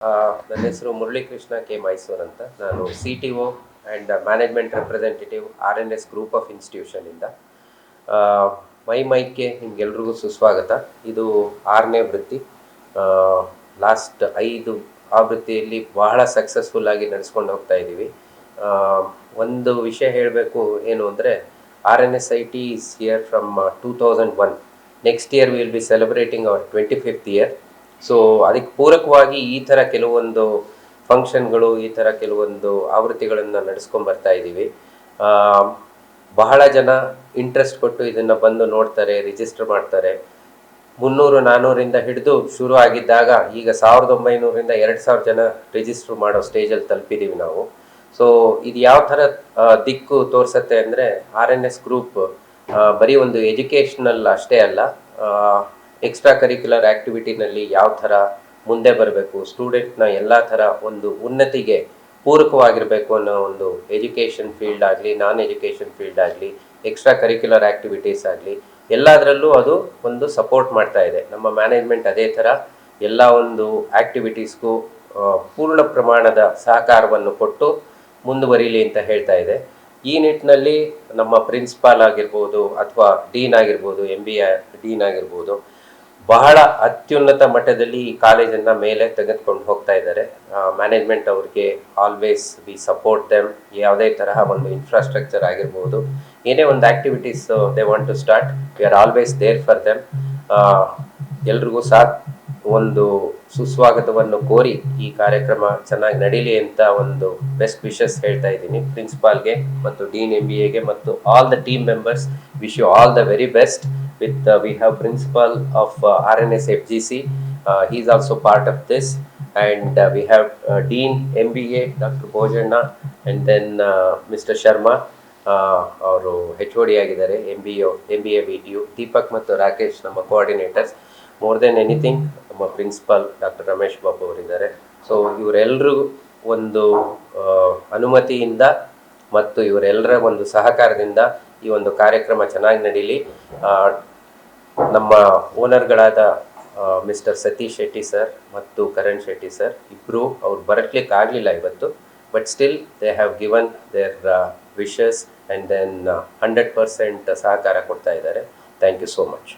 ನನ್ನ ಹೆಸರು ಮುರಳೀಕೃಷ್ಣ ಕೆ ಮೈಸೂರು ಅಂತ. ನಾನು CTO and management representative RNS group of ಇನ್ಸ್ಟಿಟ್ಯೂಷನಿಂದ. ಮೈಕ್ಗೆ ನಿಮ್ಗೆಲ್ರಿಗೂ ಸುಸ್ವಾಗತ. ಇದು 6ನೇ ವೃತ್ತಿ. ಲಾಸ್ಟ್ 5 ಆವೃತ್ತಿಯಲ್ಲಿ ಬಹಳ ಸಕ್ಸಸ್ಫುಲ್ಲಾಗಿ ನಡೆಸ್ಕೊಂಡು ಹೋಗ್ತಾ ಇದ್ದೀವಿ. ಒಂದು ವಿಷಯ ಹೇಳಬೇಕು ಏನು ಅಂದರೆ, RNSIT is here from 2001. Next year will be celebrating our 25th year. So ಅದಕ್ಕೆ ಪೂರಕವಾಗಿ ಈ ಥರ ಕೆಲವೊಂದು ಫಂಕ್ಷನ್ಗಳು, ಈ ಥರ ಕೆಲವೊಂದು ಆವೃತ್ತಿಗಳನ್ನು ನಡೆಸ್ಕೊಂಡು ಬರ್ತಾ ಇದ್ದೀವಿ. ಬಹಳ ಜನ ಇಂಟ್ರೆಸ್ಟ್ ಕೊಟ್ಟು ಇದನ್ನು ಬಂದು ನೋಡ್ತಾರೆ, ರಿಜಿಸ್ಟರ್ ಮಾಡ್ತಾರೆ. 300-400ರಿಂದ ಹಿಡಿದು ಶುರು ಆಗಿದ್ದಾಗ ಈಗ 1900ರಿಂದ 2000 ಜನ ರಿಜಿಸ್ಟರ್ ಮಾಡೋ ಸ್ಟೇಜಲ್ಲಿ ತಲುಪಿದ್ದೀವಿ ನಾವು. ಸೊ ಇದು ಯಾವ ಥರ ದಿಕ್ಕು ತೋರಿಸುತ್ತೆ ಅಂದರೆ, RNS ಗ್ರೂಪ್ ಬರೀ ಒಂದು ಎಜುಕೇಷ್ನಲ್ ಅಷ್ಟೇ ಅಲ್ಲ, ಎಕ್ಸ್ಟ್ರಾ ಕರಿಕ್ಯುಲರ್ ಆ್ಯಕ್ಟಿವಿಟಿನಲ್ಲಿ ಯಾವ ಥರ ಮುಂದೆ ಬರಬೇಕು, ಸ್ಟೂಡೆಂಟ್ನ ಎಲ್ಲ ಥರ ಒಂದು ಉನ್ನತಿಗೆ ಪೂರಕವಾಗಿರಬೇಕು ಅನ್ನೋ ಒಂದು ಎಜುಕೇಷನ್ ಫೀಲ್ಡ್ ಆಗಲಿ, ನಾನ್ ಎಜುಕೇಷನ್ ಫೀಲ್ಡ್ ಆಗಲಿ, ಎಕ್ಸ್ಟ್ರಾ ಕರಿಕ್ಯುಲರ್ ಆ್ಯಕ್ಟಿವಿಟೀಸ್ ಆಗಲಿ, ಎಲ್ಲದರಲ್ಲೂ ಅದು ಒಂದು ಸಪೋರ್ಟ್ ಮಾಡ್ತಾ ಇದೆ. ನಮ್ಮ ಮ್ಯಾನೇಜ್ಮೆಂಟ್ ಅದೇ ಥರ ಎಲ್ಲ ಒಂದು ಆ್ಯಕ್ಟಿವಿಟೀಸ್ಗೂ ಪೂರ್ಣ ಪ್ರಮಾಣದ ಸಹಕಾರವನ್ನು ಕೊಟ್ಟು ಮುಂದುವರಿಲಿ ಅಂತ ಹೇಳ್ತಾ ಇದೆ. ಈ ನಿಟ್ಟಿನಲ್ಲಿ ನಮ್ಮ ಪ್ರಿನ್ಸಿಪಾಲ್ ಆಗಿರ್ಬೋದು ಅಥವಾ ಡೀನ್ ಆಗಿರ್ಬೋದು, MBA ಡೀನ್ ಆಗಿರ್ಬೋದು, ಬಹಳ ಅತ್ಯುನ್ನತ ಮಟ್ಟದಲ್ಲಿ ಈ ಕಾಲೇಜನ್ನು ಮೇಲೆ ತೆಗೆದುಕೊಂಡು ಹೋಗ್ತಾ ಇದ್ದಾರೆ. ಮ್ಯಾನೇಜ್ಮೆಂಟ್ ಅವ್ರಿಗೆ ಆಲ್ವೇಸ್ ವಿ ಸಪೋರ್ಟ್ ದೆಮ್. ಯಾವುದೇ ತರಹ ಒಂದು ಇನ್ಫ್ರಾಸ್ಟ್ರಕ್ಚರ್ ಆಗಿರ್ಬೋದು, ಏನೇ ಒಂದು activities they want to start, we are always there for them. ಎಲ್ರಿಗೂ ಒಂದು ಸುಸ್ವಾಗತವನ್ನು ಕೋರಿ ಈ ಕಾರ್ಯಕ್ರಮ ಚೆನ್ನಾಗಿ ನಡೀಲಿ ಅಂತ ಒಂದು ಬೆಸ್ಟ್ ವಿಶಸ್ ಹೇಳ್ತಾ ಇದ್ದೀನಿ ಪ್ರಿನ್ಸಿಪಾಲ್ಗೆ ಮತ್ತು ಡೀನ್ MBAಗೆ ಮತ್ತು all the team members. Wish you all the very best. We have principal of RNS FGC. He is also part of this, and we have Dean MBA Dr. Bhojanna, and then Mr. Sharma, ಅವರು HOD ಆಗಿದ್ದಾರೆ MBA VTU. Deepak ಮತ್ತು ರಾಕೇಶ್ ನಮ್ಮ coordinators. More than anything ನಮ್ಮ principal doctor Ramesh Babu ಅವರಿದ್ದಾರೆ. So ಇವರೆಲ್ಲರೂ ಒಂದು ಅನುಮತಿಯಿಂದ ಮತ್ತು ಇವರೆಲ್ಲರ ಒಂದು ಸಹಕಾರದಿಂದ ಈ ಒಂದು ಕಾರ್ಯಕ್ರಮ ಚೆನ್ನಾಗಿ ನಡೀಲಿ. ನಮ್ಮ ಓನರ್ಗಳಾದ ಮಿಸ್ಟರ್ ಸತೀಶ್ ಶೆಟ್ಟಿ ಸರ್ ಮತ್ತು ಕರಣ್ ಶೆಟ್ಟಿ ಸರ್ ಇಬ್ಬರು ಅವ್ರು ಬರಲಿಕ್ಕೆ ಆಗಲಿಲ್ಲ ಇವತ್ತು, but still they have given their wishes and then 100% ಸಹಕಾರ ಕೊಡ್ತಾ ಇದ್ದಾರೆ. Thank you so much.